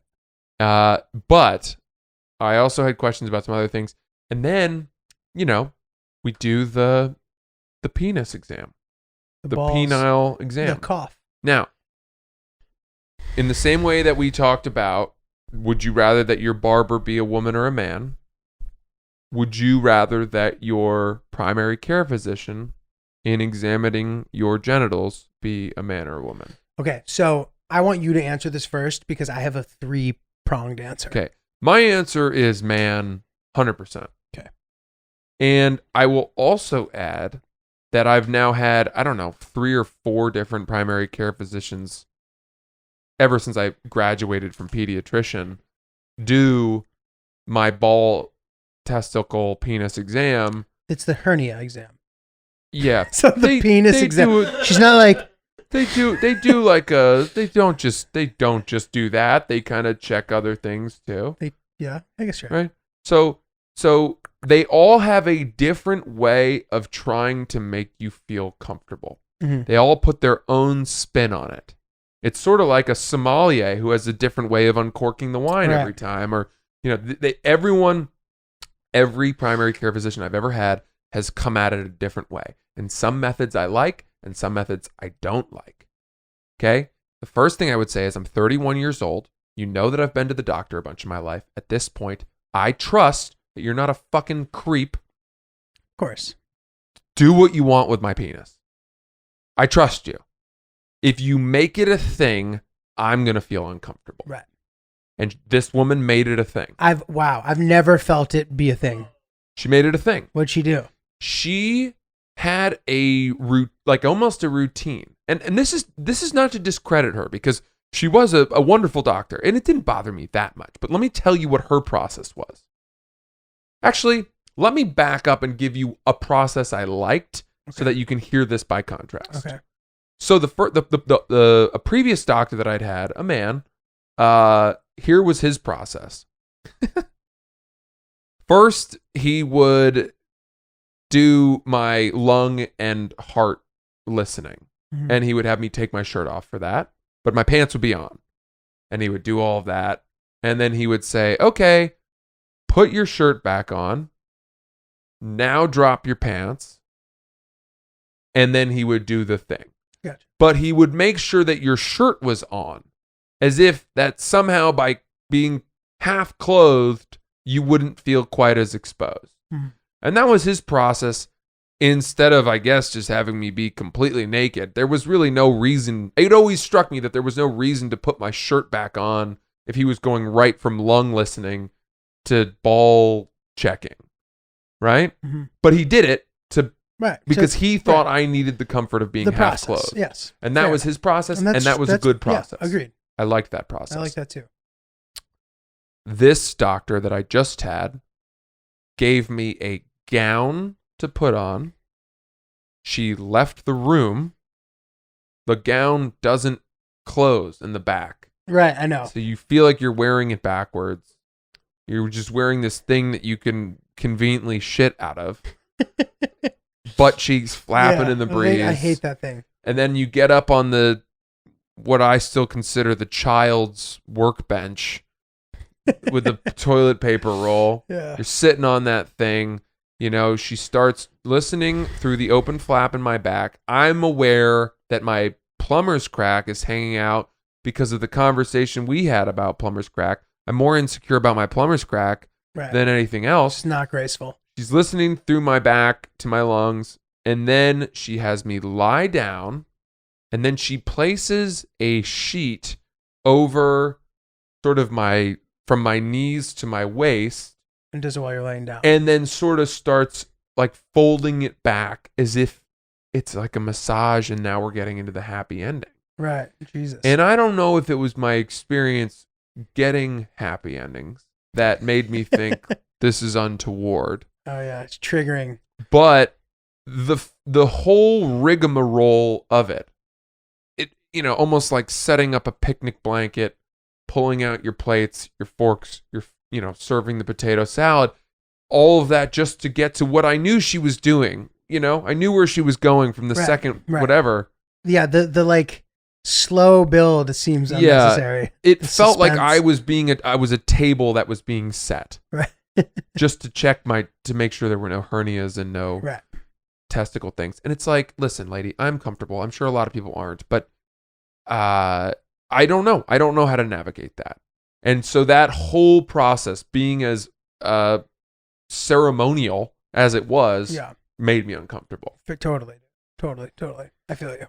[SPEAKER 5] But I also had questions about some other things. And then, we do the penis exam, the
[SPEAKER 6] balls,
[SPEAKER 5] penile exam.
[SPEAKER 6] the cough.
[SPEAKER 5] Now, in the same way that we talked about, would you rather that your barber be a woman or a man? Would you rather that your primary care physician in examining your genitals be a man or a woman?
[SPEAKER 6] Okay, so I want you to answer this first because I have a 3-pronged answer.
[SPEAKER 5] Okay. My answer is man, 100%.
[SPEAKER 6] Okay.
[SPEAKER 5] And I will also add that I've now had, 3 or 4 different primary care physicians ever since I graduated from pediatrician do my ball, testicle, penis exam.
[SPEAKER 6] It's the hernia exam.
[SPEAKER 5] Yeah.
[SPEAKER 6] So the penis exam. She's not like
[SPEAKER 5] they do like they don't just do that. They kind of check other things too.
[SPEAKER 6] Yeah, I guess you're
[SPEAKER 5] right. So they all have a different way of trying to make you feel comfortable.
[SPEAKER 6] Mm-hmm.
[SPEAKER 5] They all put their own spin on it. It's sort of like a sommelier who has a different way of uncorking the wine every time, or every primary care physician I've ever had has come at it a different way. And some methods I like, and some methods I don't like. Okay? The first thing I would say is I'm 31 years old. You know that I've been to the doctor a bunch of my life. At this point, I trust that you're not a fucking creep.
[SPEAKER 6] Of course.
[SPEAKER 5] Do what you want with my penis. I trust you. If you make it a thing, I'm going to feel uncomfortable.
[SPEAKER 6] Right.
[SPEAKER 5] And this woman made it a thing.
[SPEAKER 6] I've never felt it be a thing.
[SPEAKER 5] She made it a thing.
[SPEAKER 6] What'd she do?
[SPEAKER 5] She had almost a routine. And this is not to discredit her because she was a wonderful doctor and it didn't bother me that much. But let me tell you what her process was. Actually, let me back up and give you a process I liked so that you can hear this by contrast.
[SPEAKER 6] Okay.
[SPEAKER 5] So a previous doctor that I'd had, a man, here was his process. First, he would do my lung and heart listening.
[SPEAKER 6] Mm-hmm.
[SPEAKER 5] And he would have me take my shirt off for that. But my pants would be on. And he would do all of that. And then he would say, okay, put your shirt back on. Now drop your pants. And then he would do the thing.
[SPEAKER 6] Gotcha.
[SPEAKER 5] But he would make sure that your shirt was on. As if that somehow by being half clothed, you wouldn't feel quite as exposed.
[SPEAKER 6] Mm-hmm.
[SPEAKER 5] And that was his process. Instead of, I guess, just having me be completely naked, there was really no reason. It always struck me that there was no reason to put my shirt back on if he was going right from lung listening to ball checking, right?
[SPEAKER 6] Mm-hmm.
[SPEAKER 5] But he did it because
[SPEAKER 6] so,
[SPEAKER 5] he thought I needed the comfort of being
[SPEAKER 6] the
[SPEAKER 5] half
[SPEAKER 6] process,
[SPEAKER 5] clothed.
[SPEAKER 6] yes.
[SPEAKER 5] And that was his process, and that was a good process.
[SPEAKER 6] Yeah, agreed.
[SPEAKER 5] I liked that process.
[SPEAKER 6] I like that too.
[SPEAKER 5] This doctor that I just had gave me a gown to put on. She left the room. The gown doesn't close in the back.
[SPEAKER 6] Right, I know.
[SPEAKER 5] So you feel like you're wearing it backwards. You're just wearing this thing that you can conveniently shit out of. Butt cheeks flapping in the breeze.
[SPEAKER 6] I hate that thing.
[SPEAKER 5] And then you get up on what I still consider the child's workbench with the toilet paper roll.
[SPEAKER 6] Yeah.
[SPEAKER 5] You're sitting on that thing. You know, she starts listening through the open flap in my back. I'm aware that my plumber's crack is hanging out because of the conversation we had about plumber's crack. I'm more insecure about my plumber's crack than anything else.
[SPEAKER 6] It's not graceful.
[SPEAKER 5] She's listening through my back to my lungs, and then she has me lie down, and then she places a sheet over sort of from my knees to my waist,
[SPEAKER 6] And does it while you're laying down.
[SPEAKER 5] and then sort of starts like folding it back as if it's like a massage, and now we're getting into the happy ending.
[SPEAKER 6] Right. Jesus.
[SPEAKER 5] And I don't know if it was my experience getting happy endings that made me think this is untoward.
[SPEAKER 6] Oh yeah, it's triggering.
[SPEAKER 5] But the whole rigmarole of it, almost like setting up a picnic blanket, pulling out your plates, your forks, serving the potato salad, all of that just to get to what I knew she was doing. I knew where she was going from the second whatever.
[SPEAKER 6] Yeah, the like slow build seems unnecessary.
[SPEAKER 5] It
[SPEAKER 6] The
[SPEAKER 5] felt like
[SPEAKER 6] suspense.
[SPEAKER 5] I was a table that was being set.
[SPEAKER 6] Right.
[SPEAKER 5] Just to check to make sure there were no hernias and no testicle things. And it's like, listen, lady, I'm comfortable. I'm sure a lot of people aren't, but I don't know. I don't know how to navigate that. And so that whole process, being as ceremonial as it was, made me uncomfortable.
[SPEAKER 6] Totally. I feel you.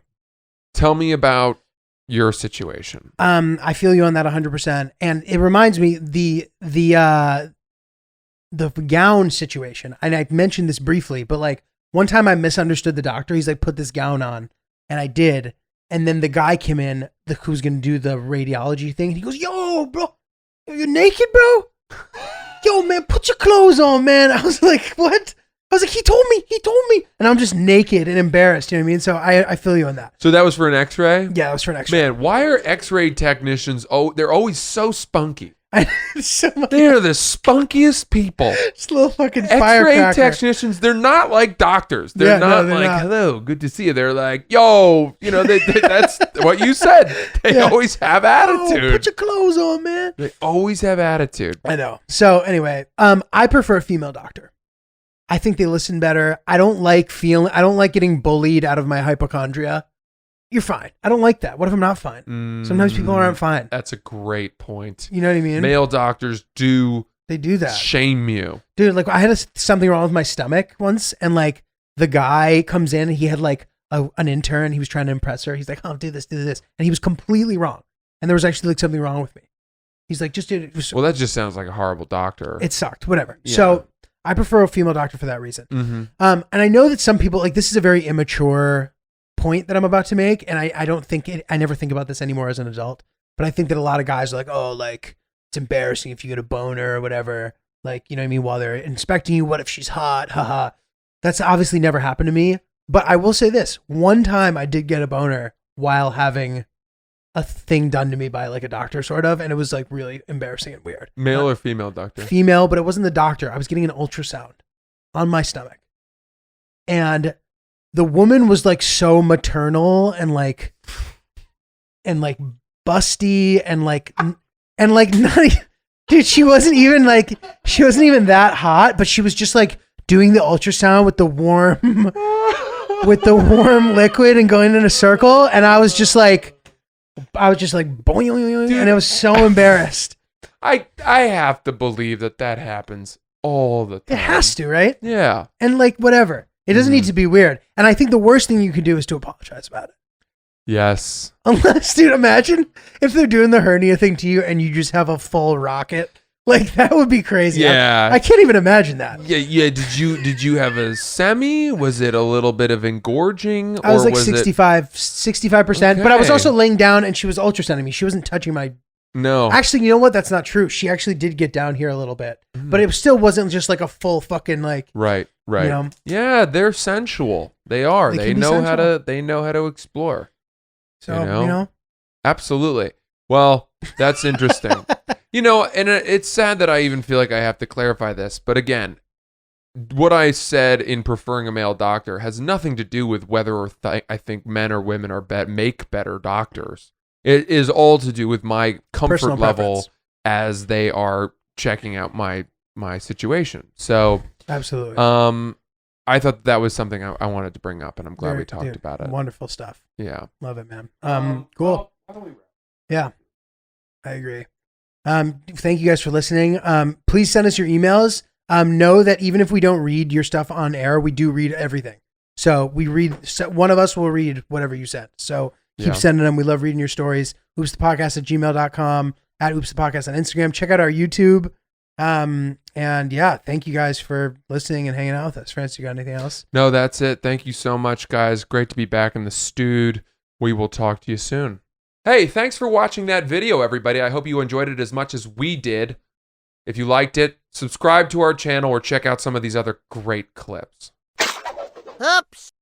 [SPEAKER 5] Tell me about your situation.
[SPEAKER 6] I feel you on that 100%. And it reminds me the gown situation. And I mentioned this briefly, but like one time I misunderstood the doctor. He's like, put this gown on, and I did. And then the guy came in, who's going to do the radiology thing. And he goes, yo, bro, you're naked, bro? Yo, man, put your clothes on, man. I was like, what? I was like, he told me. And I'm just naked and embarrassed. You know what I mean? So I feel you on that.
[SPEAKER 5] So that was for an x-ray?
[SPEAKER 6] Yeah, it was for an x-ray.
[SPEAKER 5] Man, why are x-ray technicians, they're always so spunky.
[SPEAKER 6] So much.
[SPEAKER 5] They're the spunkiest people.
[SPEAKER 6] Just a little fucking
[SPEAKER 5] X-ray
[SPEAKER 6] firecracker.
[SPEAKER 5] technicians, they're not like doctors. They're
[SPEAKER 6] Yeah,
[SPEAKER 5] not
[SPEAKER 6] no, they're
[SPEAKER 5] like,
[SPEAKER 6] not.
[SPEAKER 5] hello, good to see you. They're like, yo, that's what you said. They always have attitude.
[SPEAKER 6] Oh, put your clothes on, man.
[SPEAKER 5] They always have attitude.
[SPEAKER 6] I know. So anyway, I prefer a female doctor. I think they listen better. I don't like getting bullied out of my hypochondria. You're fine. I don't like that. What if I'm not fine? Sometimes people aren't fine.
[SPEAKER 5] That's a great point.
[SPEAKER 6] You know what I mean?
[SPEAKER 5] Male doctors
[SPEAKER 6] They do that.
[SPEAKER 5] shame you.
[SPEAKER 6] Dude, like I had something wrong with my stomach once, and like the guy comes in and he had like an intern. He was trying to impress her. He's like, oh, do this. And he was completely wrong. And there was actually like something wrong with me. He's like, just do it.
[SPEAKER 5] Well, that just sounds like a horrible doctor.
[SPEAKER 6] It sucked. Whatever.
[SPEAKER 5] Yeah.
[SPEAKER 6] So I prefer a female doctor for that reason.
[SPEAKER 5] Mm-hmm.
[SPEAKER 6] And I know that some people, like, this is a very immature point that I'm about to make, and I don't think I never think about this anymore as an adult, but I think that a lot of guys are like, oh, like, it's embarrassing if you get a boner or whatever, like, you know what I mean, while they're inspecting you, what if she's hot, haha. That's obviously never happened to me, but I will say this, one time I did get a boner while having a thing done to me by like a doctor sort of, and it was like really embarrassing and weird.
[SPEAKER 5] Male or female doctor?
[SPEAKER 6] Female, but it wasn't the doctor. I was getting an ultrasound on my stomach, and the woman was like so maternal and like busty and like not, dude, she wasn't even that hot, but she was just like doing the ultrasound with the warm liquid and going in a circle, and I was just like boing, and I was so embarrassed.
[SPEAKER 5] I have to believe that happens all the time.
[SPEAKER 6] It has to, right?
[SPEAKER 5] Yeah.
[SPEAKER 6] And like whatever. It doesn't need to be weird. And I think the worst thing you can do is to apologize about it.
[SPEAKER 5] Yes.
[SPEAKER 6] Unless, dude, imagine if they're doing the hernia thing to you and you just have a full rocket. Like, that would be crazy.
[SPEAKER 5] Yeah.
[SPEAKER 6] I can't even imagine that.
[SPEAKER 5] Yeah. Did you have a semi? Was it a little bit of engorging?
[SPEAKER 6] I was
[SPEAKER 5] or
[SPEAKER 6] like
[SPEAKER 5] was
[SPEAKER 6] 65%. But I was
[SPEAKER 5] Okay.
[SPEAKER 6] also laying down and she was ultrasounding me. She wasn't touching my...
[SPEAKER 5] No.
[SPEAKER 6] Actually, you know what? That's not true. She actually did get down here a little bit. But it still wasn't just like a full fucking like...
[SPEAKER 5] Right.
[SPEAKER 6] You know?
[SPEAKER 5] Yeah, they're sensual. They are.
[SPEAKER 6] They
[SPEAKER 5] They
[SPEAKER 6] can be
[SPEAKER 5] know how
[SPEAKER 6] sensual.
[SPEAKER 5] to. They know how to explore.
[SPEAKER 6] So, you know?
[SPEAKER 5] Absolutely. Well, that's interesting. And it's sad that I even feel like I have to clarify this. But again, what I said in preferring a male doctor has nothing to do with whether I think men or women make better doctors. It is all to do with my comfort
[SPEAKER 6] Personal
[SPEAKER 5] level
[SPEAKER 6] preference.
[SPEAKER 5] as they are checking out my situation. So
[SPEAKER 6] Absolutely.
[SPEAKER 5] I thought that was something I wanted to bring up, and I'm glad we talked
[SPEAKER 6] Dude,
[SPEAKER 5] about it.
[SPEAKER 6] Wonderful stuff.
[SPEAKER 5] Yeah.
[SPEAKER 6] Love it, man. Cool. Yeah, I agree. Thank you guys for listening. Please send us your emails. Know that even if we don't read your stuff on air, we do read everything. So one of us will read whatever you send. So keep sending them. We love reading your stories. Oopsthepodcast@gmail.com, @oopsthepodcast on Instagram. Check out our YouTube. And yeah, thank you guys for listening and hanging out with us. France, you got anything else?
[SPEAKER 5] No, that's it. Thank you so much, guys. Great to be back in the stewed. We will talk to you soon. Hey, thanks for watching that video, everybody. I hope you enjoyed it as much as we did. If you liked it, subscribe to our channel or check out some of these other great clips.
[SPEAKER 7] Oops.